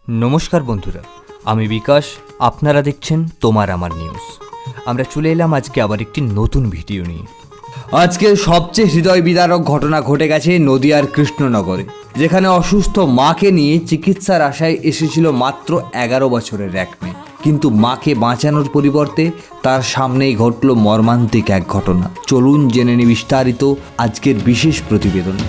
নমস্কার বন্ধুরা, আমি বিকাশ। আপনারা দেখছেন তোমার আমার নিউজ। আমরা চলে এলাম আজকে আবার একটি নতুন ভিডিও নিয়ে। আজকে সবচেয়ে হৃদয় বিদারক ঘটনা ঘটে গেছে নদিয়ার কৃষ্ণনগরে, যেখানে অসুস্থ মাকে নিয়ে চিকিৎসার আশায় এসেছিল মাত্র 11 বছরের এক মেয়ে। কিন্তু মাকে বাঁচানোর পরিবর্তে তার সামনেই ঘটল মর্মান্তিক এক ঘটনা। চলুন জেনে নিই বিস্তারিত আজকের বিশেষ প্রতিবেদন।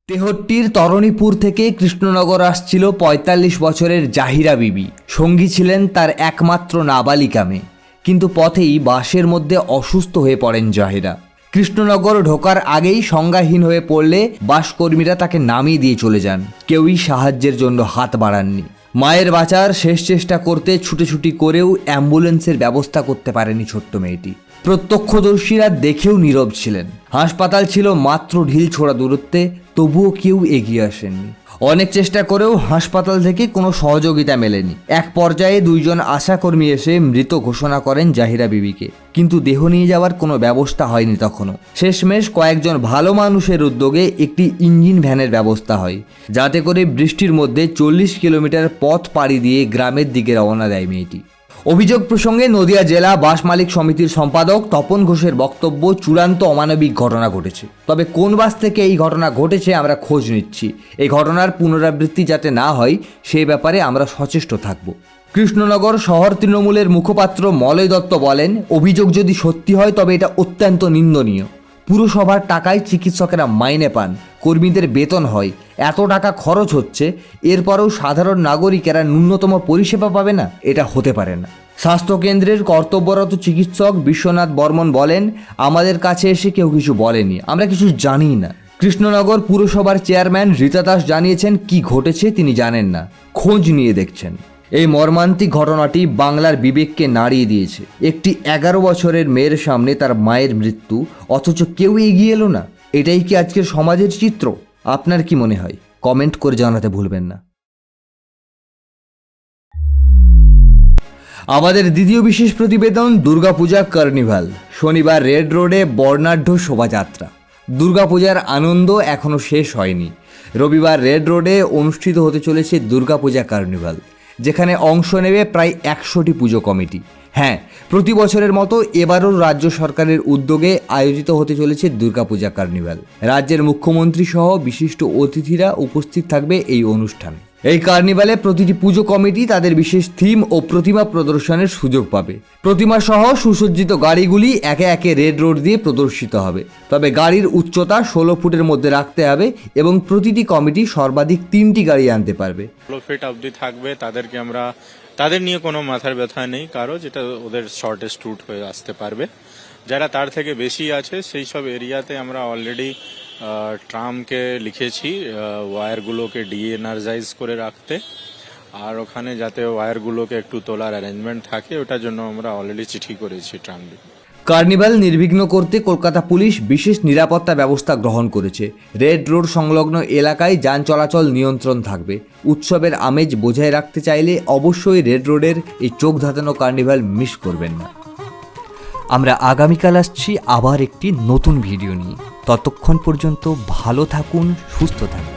তেহট্টির তরণীপুর থেকে কৃষ্ণনগর আসছিল ৪৫ বছরের জাহিরা বিবি। সঙ্গী ছিলেন তার একমাত্র নাবালিকা মেয়ে। কিন্তু পথেই বাসের মধ্যে অসুস্থ হয়ে পড়েন জাহিরা। কৃষ্ণনগর ঢোকার আগেই সংজ্ঞাহীন হয়ে পড়লে বাসকর্মীরা তাকে নামিয়ে দিয়ে চলে যান। কেউই সাহায্যের জন্য হাত বাড়াননি। মায়ের বাঁচার শেষ চেষ্টা করতে ছুটোছুটি করেও অ্যাম্বুলেন্সের ব্যবস্থা করতে পারেনি ছোট্ট মেয়েটি। প্রত্যক্ষদর্শীরা দেখেও নীরব ছিলেন। হাসপাতাল ছিল মাত্র ঢিল ছোড়া দূরত্বে, তবুও কেউ এগিয়ে আসেননি। অনেক চেষ্টা করেও হাসপাতাল থেকে কোনো সহযোগিতা মেলেনি। এক পর্যায়ে 2 জন আশাকর্মী এসে মৃত ঘোষণা করেন জাহিরা বিবিকে, কিন্তু দেহ নিয়ে যাওয়ার কোনো ব্যবস্থা হয়নি তখনও। শেষমেশ কয়েকজন ভালো মানুষের উদ্যোগে একটি ইঞ্জিন ভ্যানের ব্যবস্থা হয়, যাতে করে বৃষ্টির মধ্যে 40 কিলোমিটার পথ পাড়ি দিয়ে গ্রামের দিকে রওনা দেয় মেয়েটি। অভিযোগ প্রসঙ্গে নদিয়া জেলা বাস মালিক সমিতির সম্পাদক তপন ঘোষের বক্তব্য, চূড়ান্ত অমানবিক ঘটনা ঘটেছে। তবে কোন বাস থেকে এই ঘটনা ঘটেছে আমরা খোঁজ নিচ্ছি। এই ঘটনার পুনরাবৃত্তি যাতে না হয় সেই ব্যাপারে আমরা সচেষ্ট থাকব। কৃষ্ণনগর শহর তৃণমূলের মুখপাত্র মলয় দত্ত বলেন, অভিযোগ যদি সত্যি হয় তবে এটা অত্যন্ত নিন্দনীয়। পুরসভার টাকায় চিকিৎসকেরা মাইনে পান, কর্মীদের বেতন হয়, এত টাকা খরচ হচ্ছে, এরপরেও সাধারণ নাগরিকেরা ন্যূনতম পরিষেবা পাবে না? এটা হতে পারে না। স্বাস্থ্যকেন্দ্রের কর্তব্যরত চিকিৎসক বিশ্বনাথ বর্মন বলেন, আমাদের কাছে এসে কেউ কিছু বলেনি, আমরা কিছু জানি না। কৃষ্ণনগর পুরসভার চেয়ারম্যান রীতা দাস জানিয়েছেন, কি ঘটেছে তিনি জানেন না, খোঁজ নিয়ে দেখছেন। এই মর্মান্তিক ঘটনাটি বাংলার বিবেককে নাড়িয়ে দিয়েছে। একটি 11 বছরের মেয়ের সামনে তার মায়ের মৃত্যু, অথচ কেউ এগিয়ে এলো না। এটাই কি আজকের সমাজের চিত্র? আপনার কি মনে হয়? কমেন্ট করে জানাতে ভুলবেন না। আমাদের দ্বিতীয় বিশেষ প্রতিবেদন, দুর্গাপূজা কার্নিভাল। শনিবার রেড রোডে বর্ণাঢ্য শোভাযাত্রা। দুর্গাপূজার আনন্দ এখনও শেষ হয়নি। রবিবার রেড রোডে অনুষ্ঠিত হতে চলেছে দুর্গাপূজা কার্নিভাল, যেখানে অংশ নেবে প্রায় 100টি পুজো কমিটি। হ্যাঁ, প্রতি বছরের মতো এবারও রাজ্য সরকারের উদ্যোগে আয়োজিত হতে চলেছে দুর্গাপূজা কার্নিভাল। রাজ্যের মুখ্যমন্ত্রী সহ বিশিষ্ট অতিথিরা উপস্থিত থাকবে এই অনুষ্ঠানে। এই কার্নিভালে প্রতিটি পুজো কমিটি তাদের বিশেষ থিম ও প্রতিমা প্রদর্শনের সুযোগ পাবে। প্রতিমা সহ সুসজ্জিত গাড়িগুলি একে একে রেড রোড দিয়ে প্রদর্শিত হবে। তবে গাড়ির উচ্চতা 16 ফুটের মধ্যে রাখতে হবে এবং প্রতিটি কমিটি সর্বাধিক 3টি গাড়ি আনতে পারবে। 16 ফিট অবধি থাকবে, তাদের নিয়ে কোনো মাথার ব্যথা নেই কারো, যেটা ওদের শর্টেস্ট রুট হয়ে আসতে পারবে। যারা তার থেকে বেশি আছে সেই সব এরিয়াতে আমরা অলরেডি ট্রামকে লিখেছি ওয়্যারগুলোকে ডিএনার্জাইজ করে রাখতে, আর ওখানে যাতে ওয়্যারগুলোকে একটু তোলার অ্যারেঞ্জমেন্ট থাকে, ওটার জন্য আমরা অলরেডি চিঠি করেছি ট্রামকে। কার্নিভাল নির্বিঘ্ন করতে কলকাতা পুলিশ বিশেষ নিরাপত্তা ব্যবস্থা গ্রহণ করেছে। রেড রোড সংলগ্ন এলাকায় যান চলাচল নিয়ন্ত্রণ থাকবে। উৎসবের আমেজ বজায় রাখতে চাইলে অবশ্যই রেড রোডের এই চোখ ধাঁধানো কার্নিভাল মিস করবেন না। আমরা আগামীকাল আসছি আবার একটি নতুন ভিডিও নিয়ে। ততক্ষণ পর্যন্ত ভালো থাকুন, সুস্থ থাকুন।